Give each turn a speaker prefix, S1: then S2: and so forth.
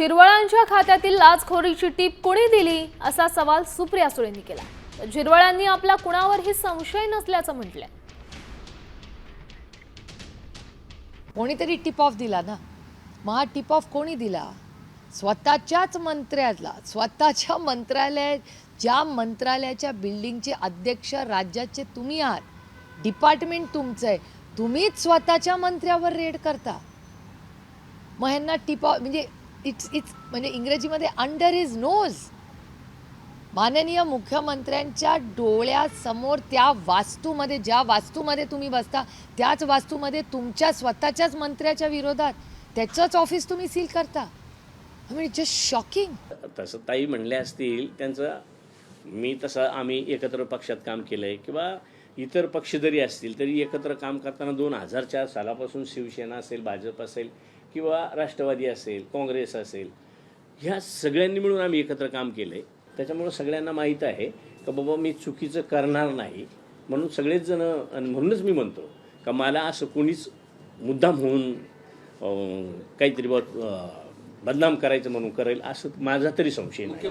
S1: झिरवळांच्या खात्यातील लाचखोरीची टीप कोणी दिली असा सवाल सुप्रिया सुळेंनी केला। झिरवळांनी आपला कुणावरही संशय नसल्याचं म्हटलंय।
S2: कोणीतरी टिप ऑफ दिला ना। मग हा टिप ऑफ कोणी दिला? स्वतःच्याच मंत्र्याला, स्वतःच्या मंत्रालय, ज्या मंत्रालयाच्या बिल्डिंगचे अध्यक्ष राज्याचे तुम्ही आहात, डिपार्टमेंट तुमचं आहे, तुम्हीच स्वतःच्या मंत्र्यावर रेड करता। मग ह्यांना टिप ऑफ म्हणजे इट्स म्हणजे इंग्रजीमध्ये अंडर हिज नोज। माननीय मुख्यमंत्र्यांच्या डोळ्यासमोर त्या वास्तूमध्ये, ज्या वास्तूमध्ये तुम्ही बसता, त्याच वास्तूमध्ये तुमच्या स्वतःच्याच मंत्र्याच्या विरोधात त्याचंच ऑफिस तुम्ही सील करता। I mean it's just shocking.
S3: तसं ताई म्हणले असतील त्यांचं, मी तसं आम्ही एकत्र पक्षात काम केलं आहे किंवा इतर पक्ष जरी असतील तरी एकत्र काम करताना 2004 सालापासून शिवसेना असेल, भाजप असेल किंवा राष्ट्रवादी असेल, काँग्रेस असेल, ह्या सगळ्यांनी मिळून आम्ही एकत्र काम केलं आहे। त्याच्यामुळं सगळ्यांना माहीत आहे का बाबा मी चुकीचं करणार नाही, म्हणून सगळेच जण, आणि म्हणूनच मी म्हणतो का मला असं कोणीच मुद्दाम होऊन काहीतरी बदनाम करायचं म्हणून करेल असं माझा तरी संशय नाही।